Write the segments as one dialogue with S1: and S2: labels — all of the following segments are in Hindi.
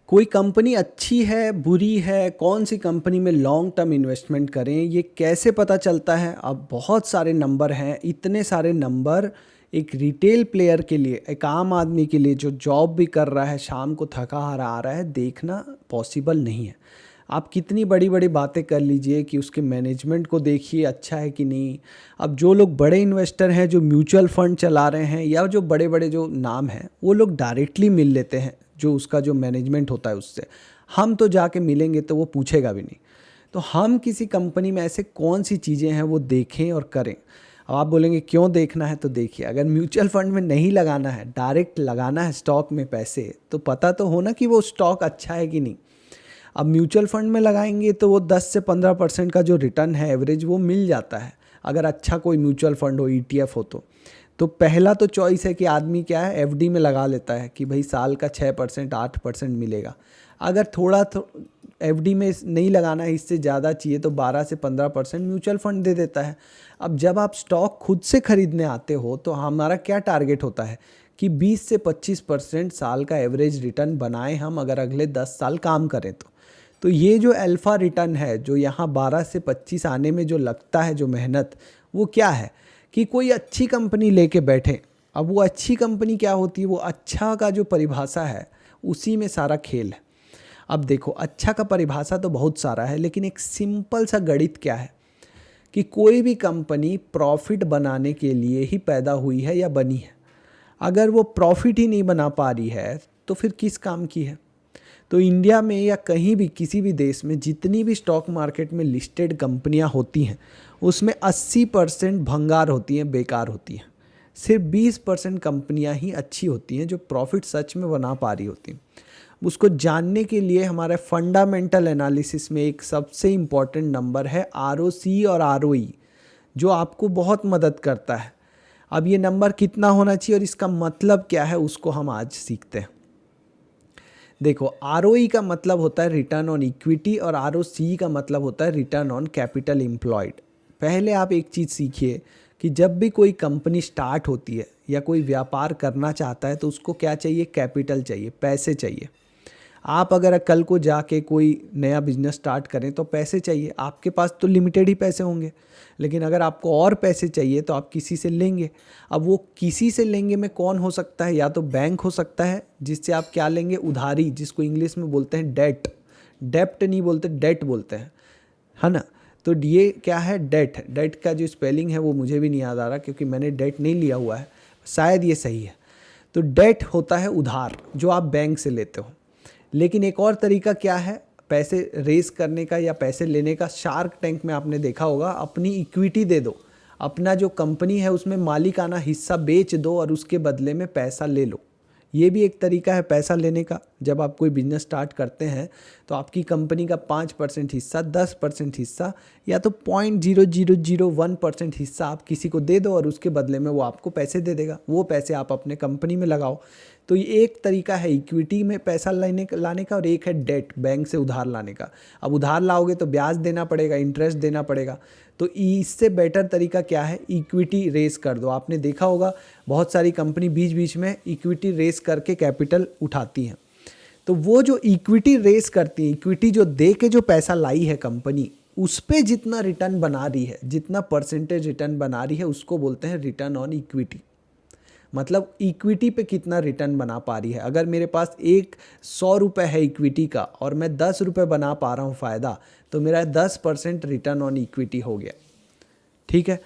S1: कोई कंपनी अच्छी है, बुरी है, कौन सी कंपनी में लॉन्ग टर्म इन्वेस्टमेंट करें, ये कैसे पता चलता है? अब बहुत सारे नंबर हैं, इतने सारे नंबर एक रिटेल प्लेयर के लिए, एक आम आदमी के लिए जो जॉब भी कर रहा है, शाम को थका हारा आ रहा है, देखना पॉसिबल नहीं है। आप कितनी बड़ी बड़ी बातें कर लीजिए कि उसके मैनेजमेंट को देखिए अच्छा है कि नहीं। अब जो लोग बड़े इन्वेस्टर हैं, जो म्यूचुअल फंड चला रहे हैं, या जो बड़े बड़े जो नाम हैं, वो लोग डायरेक्टली मिल लेते हैं जो उसका जो मैनेजमेंट होता है उससे। हम तो जाके मिलेंगे तो वो पूछेगा भी नहीं। तो हम किसी कंपनी में ऐसे कौन सी चीज़ें हैं वो देखें और करें। अब आप बोलेंगे क्यों देखना है, तो देखिए, अगर म्यूचुअल फंड में नहीं लगाना है, डायरेक्ट लगाना है स्टॉक में पैसे, तो पता तो हो ना कि वो स्टॉक अच्छा है कि नहीं। अब म्यूचुअल फंड में लगाएंगे तो वो 10 से 15% का जो रिटर्न है एवरेज वो मिल जाता है, अगर अच्छा कोई म्यूचुअल फंड हो, ईटीएफ हो तो पहला तो चॉइस है कि आदमी क्या है, एफडी में लगा लेता है कि भाई साल का 6% 8% मिलेगा। अगर थोड़ा एफडी में नहीं लगाना है, इससे ज़्यादा चाहिए, तो 12 से 15% म्यूचुअल फंड दे देता है। अब जब आप स्टॉक खुद से खरीदने आते हो तो हमारा क्या टारगेट होता है कि 20 से 25% साल का एवरेज रिटर्न बनाएं हम, अगर अगले 10 साल काम करें तो ये जो अल्फ़ा रिटर्न है, जो यहाँ 12 से 25 आने में जो लगता है जो मेहनत, वो क्या है कि कोई अच्छी कंपनी लेके बैठे। अब वो अच्छी कंपनी क्या होती है, वो अच्छा का जो परिभाषा है उसी में सारा खेल है। अब देखो, अच्छा का परिभाषा तो बहुत सारा है, लेकिन एक सिंपल सा गणित क्या है कि कोई भी कंपनी प्रॉफिट बनाने के लिए ही पैदा हुई है या बनी है। अगर वो प्रॉफिट ही नहीं बना पा रही है तो फिर किस काम की है। तो इंडिया में या कहीं भी किसी भी देश में जितनी भी स्टॉक मार्केट में लिस्टेड कंपनियां होती हैं, उसमें 80% भंगार होती हैं, बेकार होती हैं। सिर्फ 20% कंपनियां ही अच्छी होती हैं जो प्रॉफिट सच में बना पा रही होती हैं। उसको जानने के लिए हमारे फंडामेंटल एनालिसिस में एक सबसे इम्पॉर्टेंट नंबर है आरओसी और आरओई, जो आपको बहुत मदद करता है। अब ये नंबर कितना होना चाहिए और इसका मतलब क्या है, उसको हम आज सीखते हैं। देखो, आरओई का मतलब होता है रिटर्न ऑन इक्विटी और आरओसी का मतलब होता है रिटर्न ऑन कैपिटल एम्प्लॉयड। पहले आप एक चीज़ सीखिए कि जब भी कोई कंपनी स्टार्ट होती है या कोई व्यापार करना चाहता है तो उसको क्या चाहिए, कैपिटल चाहिए, पैसे चाहिए। आप अगर कल को जाके कोई नया बिजनेस स्टार्ट करें तो पैसे चाहिए। आपके पास तो लिमिटेड ही पैसे होंगे, लेकिन अगर आपको और पैसे चाहिए तो आप किसी से लेंगे। अब वो किसी से लेंगे में कौन हो सकता है, या तो बैंक हो सकता है जिससे आप क्या लेंगे, उधारी, जिसको इंग्लिश में बोलते हैं डेट। डेप्ट नहीं बोलते, डेट बोलते हैं, है ना। तो ये क्या है, डेट। डेट का जो स्पेलिंग है वो मुझे भी नहीं याद आ रहा, क्योंकि मैंने डेट नहीं लिया हुआ है, शायद ये सही है। तो डेट होता है उधार जो आप बैंक से लेते हो। लेकिन एक और तरीका क्या है पैसे रेस करने का या पैसे लेने का, शार्क टैंक में आपने देखा होगा, अपनी इक्विटी दे दो, अपना जो कंपनी है उसमें मालिकाना हिस्सा बेच दो और उसके बदले में पैसा ले लो। ये भी एक तरीका है पैसा लेने का। जब आप कोई बिजनेस स्टार्ट करते हैं तो आपकी कंपनी का 5% हिस्सा, 10% हिस्सा, या तो 0.0001% हिस्सा आप किसी को दे दो और उसके बदले में वो आपको पैसे दे देगा। वो पैसे आप अपने कंपनी में लगाओ। तो ये एक तरीका है इक्विटी में पैसा लाने का, और एक है डेट, बैंक से उधार लाने का। अब उधार लाओगे तो ब्याज देना पड़ेगा, इंटरेस्ट देना पड़ेगा। तो इससे बेटर तरीका क्या है, इक्विटी रेस कर दो। आपने देखा होगा बहुत सारी कंपनी बीच बीच में इक्विटी रेस करके कैपिटल उठाती हैं। तो वो जो इक्विटी रेस करती है, इक्विटी जो दे के जो पैसा लाई है कंपनी, उस पे जितना रिटर्न बना रही है, जितना परसेंटेज रिटर्न बना रही है, उसको बोलते हैं रिटर्न ऑन इक्विटी। मतलब इक्विटी पे कितना रिटर्न बना पा रही है। अगर मेरे पास 100 रुपये है इक्विटी का और मैं 10 रुपये बना पा रहा हूँ फ़ायदा, तो मेरा 10% रिटर्न ऑन इक्विटी हो गया। ठीक है।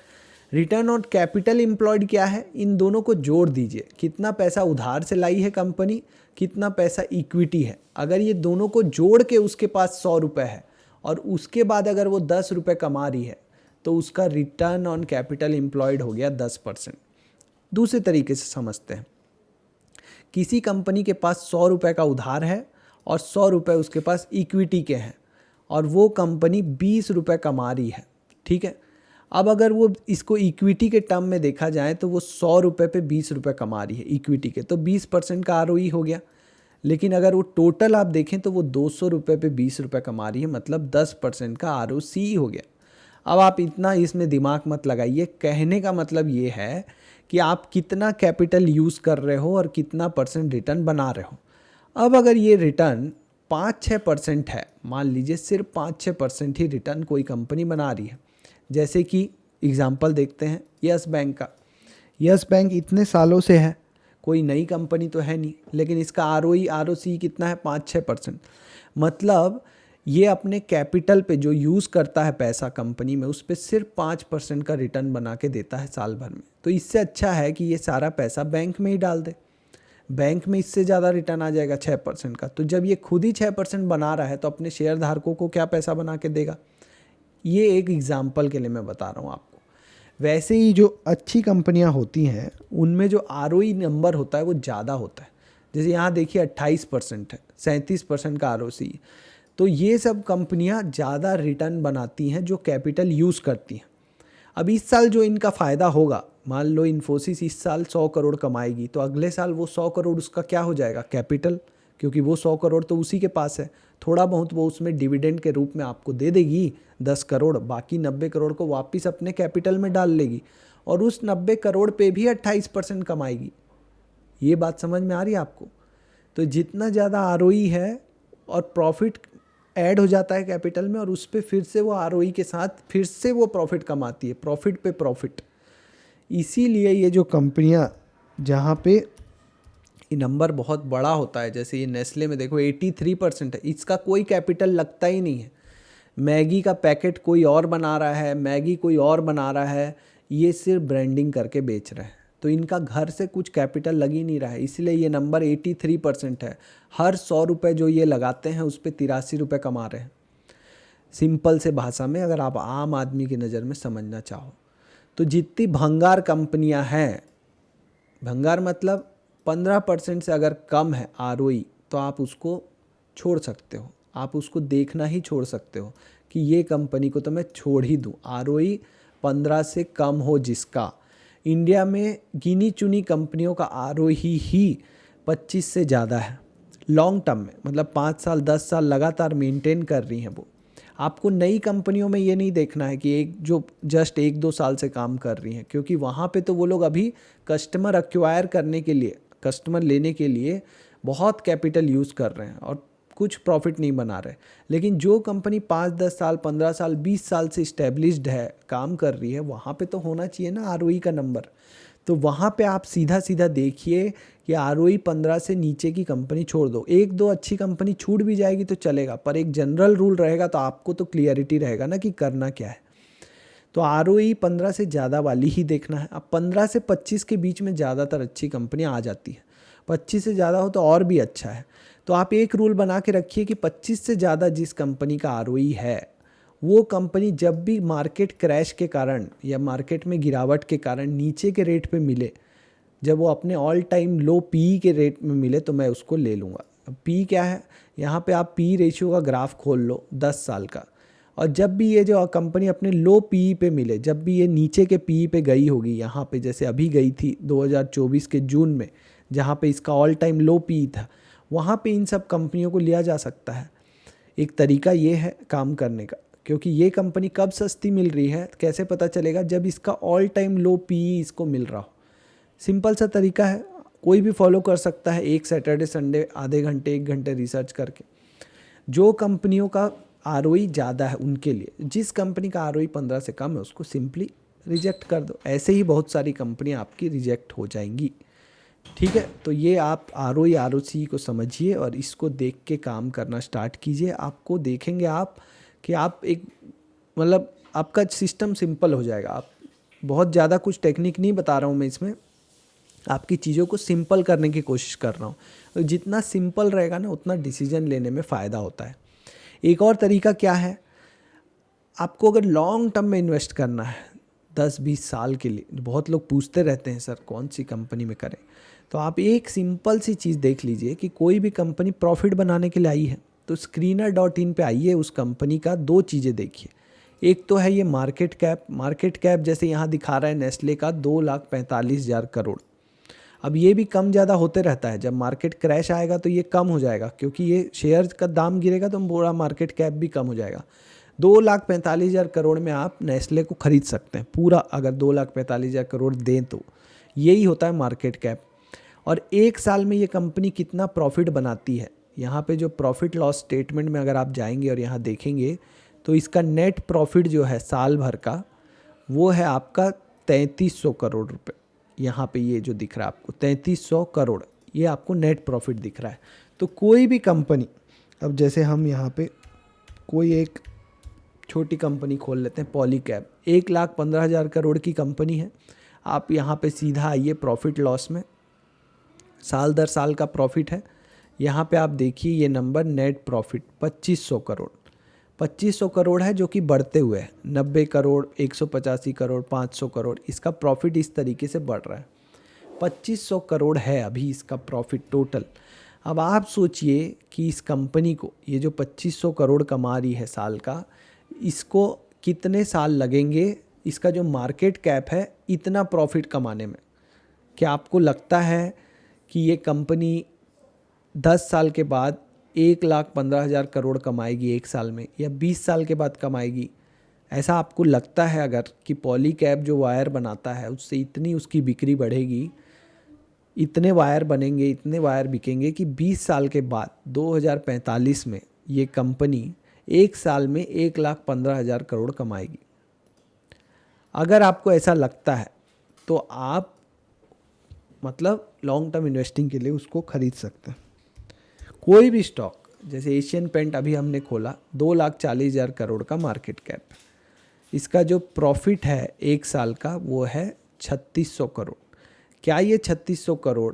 S1: रिटर्न ऑन कैपिटल एम्प्लॉयड क्या है, इन दोनों को जोड़ दीजिए। कितना पैसा उधार से लाई है कंपनी, कितना पैसा इक्विटी है। अगर ये दोनों को जोड़ के उसके पास 100 रुपये है और उसके बाद अगर वो 10 रुपये कमा रही है, तो उसका रिटर्न ऑन कैपिटल एम्प्लॉयड हो गया 10%। दूसरे तरीके से समझते हैं, किसी कंपनी के पास 100 रुपये का उधार है और 100 रुपये उसके पास इक्विटी के हैं, और वो कंपनी 20 रुपये कमा रही है। ठीक है। अब अगर वो इसको इक्विटी के टर्म में देखा जाए तो वो 100 रुपये पे 20 रुपये कमा रही है इक्विटी के, तो 20% का आरओई हो गया। लेकिन अगर वो टोटल आप देखें तो वो 200 रुपये पे 20 रुपये कमा रही है, मतलब 10% का आरओसी हो गया। अब आप इतना इसमें दिमाग मत लगाइए। कहने का मतलब ये है कि आप कितना कैपिटल यूज़ कर रहे हो और कितना परसेंट रिटर्न बना रहे हो। अब अगर ये रिटर्न 5-6% है, मान लीजिए सिर्फ 5-6% ही रिटर्न कोई कंपनी बना रही है, जैसे कि एग्जांपल देखते हैं यस बैंक का। यस बैंक इतने सालों से है, कोई नई कंपनी तो है नहीं, लेकिन इसका आरओई आरओसी कितना है, 5-6%। मतलब ये अपने कैपिटल पे जो यूज़ करता है पैसा कंपनी में, उस पर सिर्फ 5% का रिटर्न बना के देता है साल भर में। तो इससे अच्छा है कि ये सारा पैसा बैंक में ही डाल दे, बैंक में इससे ज़्यादा रिटर्न आ जाएगा 6% का। तो जब ये खुद ही 6% बना रहा है तो अपने शेयर धारकों को क्या पैसा बना के देगा। ये एक एग्जाम्पल के लिए मैं बता रहा हूँ आपको। वैसे ही जो अच्छी कंपनियाँ होती हैं उनमें जो आरओई नंबर होता है वो ज़्यादा होता है। जैसे यहाँ देखिए 28% है, 37% का आरओसी। तो ये सब कंपनियाँ ज़्यादा रिटर्न बनाती हैं जो कैपिटल यूज़ करती हैं। अब इस साल जो इनका फ़ायदा होगा, मान लो इन्फोसिस इस साल 100 करोड़ कमाएगी, तो अगले साल वो 100 करोड़ उसका क्या हो जाएगा, कैपिटल, क्योंकि वो 100 करोड़ तो उसी के पास है। थोड़ा बहुत वो उसमें डिविडेंड के रूप में आपको दे देगी 10 करोड़, बाकी 90 करोड़ को वापस अपने कैपिटल में डाल लेगी और उस 90 करोड़ पे भी 28% कमाएगी। ये बात समझ में आ रही है आपको। तो जितना ज़्यादा आरओई है और प्रॉफिट ऐड हो जाता है कैपिटल में, और उस पर फिर से वो आरओई के साथ फिर से वो प्रॉफिट कमाती है, प्रॉफिट पे प्रॉफिट। इसीलिए ये जो कंपनियां जहाँ पे ये नंबर बहुत बड़ा होता है, जैसे ये नेस्ले में देखो 83% है, इसका कोई कैपिटल लगता ही नहीं है। मैगी का पैकेट कोई और बना रहा है, मैगी कोई और बना रहा है, ये सिर्फ ब्रांडिंग करके बेच रहे हैं, तो इनका घर से कुछ कैपिटल लग ही नहीं रहा है, इसलिए ये नंबर 83% है। हर 100 रुपये जो ये लगाते हैं उस पर 83 रुपये कमा रहे हैं। सिंपल से भाषा में अगर आप आम आदमी की नज़र में समझना चाहो तो जितनी भंगार कंपनियां हैं, भंगार मतलब 15% से अगर कम है आरओई, तो आप उसको छोड़ सकते हो, आप उसको देखना ही छोड़ सकते हो कि ये कंपनी को तो मैं छोड़ ही दूँ। आरओई 15 से कम हो जिसका, इंडिया में गिनी चुनी कंपनियों का आरओई ही 25 से ज़्यादा है लॉन्ग टर्म में, मतलब 5 साल 10 साल लगातार मेंटेन कर रही हैं वो। आपको नई कंपनियों में ये नहीं देखना है कि एक जो जस्ट 1-2 साल से काम कर रही हैं, क्योंकि वहाँ पे तो वो लोग अभी कस्टमर एक्वायर करने के लिए, कस्टमर लेने के लिए बहुत कैपिटल यूज़ कर रहे हैं और कुछ प्रॉफिट नहीं बना रहे। लेकिन जो कंपनी 5-10 साल 15 साल 20 साल से इस्टेब्लिश्ड है, काम कर रही है, वहाँ पे तो होना चाहिए ना आरओई का नंबर। तो वहाँ पे आप सीधा सीधा देखिए कि आरओई 15 से नीचे की कंपनी छोड़ दो। 1-2 अच्छी कंपनी छूट भी जाएगी तो चलेगा, पर एक जनरल रूल रहेगा तो आपको तो क्लियरिटी रहेगा ना कि करना क्या है। तो आरओई 15 से ज़्यादा वाली ही देखना है। अब 15 से 25 के बीच में ज़्यादातर अच्छी कंपनियाँ आ जाती हैं, 25 से ज़्यादा हो तो और भी अच्छा है। तो आप एक रूल बना के रखिए कि 25 से ज़्यादा जिस कंपनी का आरओई है, वो कंपनी जब भी मार्केट क्रैश के कारण या मार्केट में गिरावट के कारण नीचे के रेट पे मिले, जब वो अपने ऑल टाइम लो पी के रेट में मिले, तो मैं उसको ले लूँगा। अब पी क्या है, यहाँ पे आप पी रेशियो का ग्राफ खोल लो 10 साल का, और जब भी ये जो कंपनी अपने लो पी पे मिले, जब भी ये नीचे के पी पे गई होगी, यहाँ पे जैसे अभी गई थी 2024 के जून में, जहाँ पे इसका ऑल टाइम लो पी था, वहाँ पे इन सब कंपनियों को लिया जा सकता है। एक तरीका ये है काम करने का, क्योंकि ये कंपनी कब सस्ती मिल रही है कैसे पता चलेगा, जब इसका ऑल टाइम लो पी इसको मिल रहा हो। सिंपल सा तरीका है, कोई भी फॉलो कर सकता है। एक सैटरडे संडे आधे घंटे 1 घंटे रिसर्च करके, जो कंपनियों का आरओई ज़्यादा है उनके लिए, जिस कंपनी का आरओई 15 से कम है उसको सिंपली रिजेक्ट कर दो। ऐसे ही बहुत सारी कंपनियां आपकी रिजेक्ट हो जाएंगी। ठीक है, तो ये आप आरओई आरओसी को समझिए और इसको देख के काम करना स्टार्ट कीजिए। आपको देखेंगे आप कि आप एक मतलब आपका सिस्टम सिंपल हो जाएगा। आप बहुत ज़्यादा कुछ टेक्निक नहीं बता रहा हूँ मैं इसमें, आपकी चीज़ों को सिंपल करने की कोशिश कर रहा हूँ। और जितना सिंपल रहेगा ना उतना डिसीजन लेने में फ़ायदा होता है। एक और तरीका क्या है, आपको अगर लॉन्ग टर्म में इन्वेस्ट करना है 10-20 साल के लिए, बहुत लोग पूछते रहते हैं सर कौन सी कंपनी में करें, तो आप एक सिंपल सी चीज़ देख लीजिए कि कोई भी कंपनी प्रॉफिट बनाने के लिए आई है तो screener.in पे आइए, उस कंपनी का 2 चीज़ें देखिए। एक तो है ये मार्केट कैप जैसे यहाँ दिखा रहा है नेस्ले का 2,45,000 करोड़। अब ये भी कम ज़्यादा होते रहता है, जब मार्केट क्रैश आएगा तो ये कम हो जाएगा, क्योंकि ये शेयर का दाम गिरेगा तो पूरा मार्केट कैप भी कम हो जाएगा। 2,45,000 करोड़ में आप नेस्ले को खरीद सकते हैं पूरा, अगर 2,45,000 करोड़ दें तो यही होता है मार्केट कैप। और 1 साल में ये कंपनी कितना प्रॉफिट बनाती है यहाँ पे जो प्रॉफिट लॉस स्टेटमेंट में अगर आप जाएंगे और यहाँ देखेंगे तो इसका नेट प्रॉफिट जो है साल भर का वो है आपका 3300 करोड़ रुपए। यहाँ पे ये जो दिख रहा है आपको 3300 करोड़, ये आपको नेट प्रॉफिट दिख रहा है। तो कोई भी कंपनी, अब जैसे हम यहाँ पे कोई एक छोटी कंपनी खोल लेते हैं, पॉलीकैब 1,15,000 करोड़ की कंपनी है। आप यहाँ पे सीधा आइए प्रॉफिट लॉस में, साल दर साल का प्रॉफिट है। यहाँ पे आप देखिए ये number net profit 2500 crore, 2500 crore है जो कि बढ़ते हुए है, 90 करोड़, 185 करोड़, 500 करोड़, इसका प्रॉफिट इस तरीके से बढ़ रहा है। 2500 करोड़ है अभी इसका प्रॉफिट टोटल। अब आप सोचिए कि इस कंपनी को ये जो 2500 करोड़ कमा रही है साल का, इसको कितने साल लगेंगे इसका जो मार्केट कैप है इतना प्रॉफिट कमाने में। क्या आपको लगता है कि ये कंपनी 10 साल के बाद 1,15,000 करोड़ कमाएगी एक साल में, या 20 साल के बाद कमाएगी? ऐसा आपको लगता है अगर कि पॉलीकैब जो वायर बनाता है उससे इतनी उसकी बिक्री बढ़ेगी, इतने वायर बनेंगे, इतने वायर बिकेंगे कि 20 साल के बाद 2045 में ये कंपनी एक साल में 1,15,000 करोड़ कमाएगी? अगर आपको ऐसा लगता है तो आप मतलब लॉन्ग टर्म इन्वेस्टिंग के लिए उसको खरीद सकते हैं। कोई भी स्टॉक, जैसे एशियन पेंट अभी हमने खोला, 2,40,000 करोड़ का मार्केट कैप, इसका जो प्रॉफिट है एक साल का वो है 3,600 करोड़। क्या ये 3,600 करोड़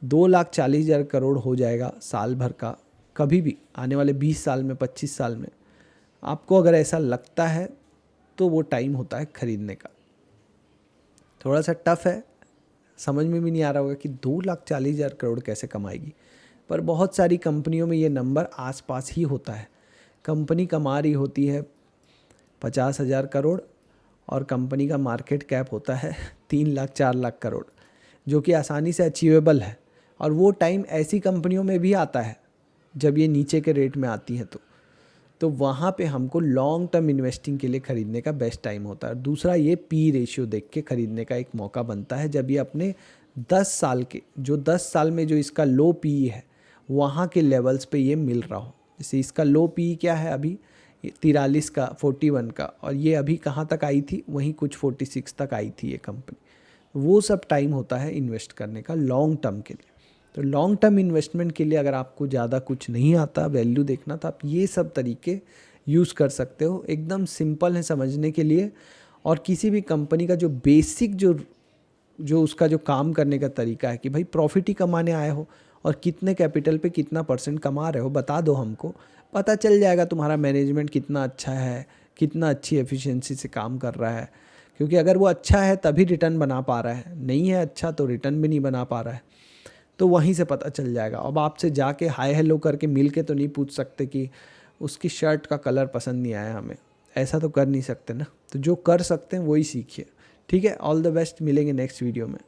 S1: 2,40,000 करोड़ हो जाएगा साल भर का कभी भी आने वाले 20 साल में, 25 साल में? आपको अगर ऐसा लगता है तो वो टाइम होता है खरीदने का। थोड़ा सा टफ है, समझ में भी नहीं आ रहा होगा कि 2,40,000 करोड़ कैसे कमाएगी, पर बहुत सारी कंपनियों में ये नंबर आसपास ही होता है। कंपनी कमा रही होती है 50,000 करोड़ और कंपनी का मार्केट कैप होता है 3 लाख 4 लाख करोड़, जो कि आसानी से अचीवेबल है। और वो टाइम ऐसी कंपनियों में भी आता है जब ये नीचे के रेट में आती हैं, तो वहाँ पे हमको लॉन्ग टर्म इन्वेस्टिंग के लिए ख़रीदने का बेस्ट टाइम होता है। दूसरा, ये पी रेशियो देख के ख़रीदने का एक मौका बनता है जब ये अपने 10 साल के, जो 10 साल में जो इसका लो पी है वहाँ के लेवल्स पे ये मिल रहा हो। जैसे इसका लो पी क्या है अभी 43 का, 41 का, और ये अभी कहाँ तक आई थी, वहीं कुछ 46 तक आई थी ये कंपनी। वो सब टाइम होता है इन्वेस्ट करने का लॉन्ग टर्म के लिए। तो लॉन्ग टर्म इन्वेस्टमेंट के लिए अगर आपको ज़्यादा कुछ नहीं आता, वैल्यू देखना, तो आप ये सब तरीके यूज़ कर सकते हो। एकदम सिंपल है समझने के लिए, और किसी भी कंपनी का जो बेसिक जो उसका जो काम करने का तरीका है कि भाई प्रॉफिट ही कमाने आए हो और कितने कैपिटल पे कितना % कमा रहे हो बता दो हमको, पता चल जाएगा तुम्हारा मैनेजमेंट कितना अच्छा है, कितना अच्छी एफिशिएंसी से काम कर रहा है। क्योंकि अगर वो अच्छा है तभी रिटर्न बना पा रहा है, नहीं है अच्छा तो रिटर्न भी नहीं बना पा रहा है, तो वहीं से पता चल जाएगा। अब आपसे जाके हाय हेलो करके मिल के तो नहीं पूछ सकते कि उसकी शर्ट का कलर पसंद नहीं आया हमें, ऐसा तो कर नहीं सकते ना। तो जो कर सकते हैं वही सीखिए। ठीक है, ऑल द बेस्ट, मिलेंगे नेक्स्ट वीडियो में।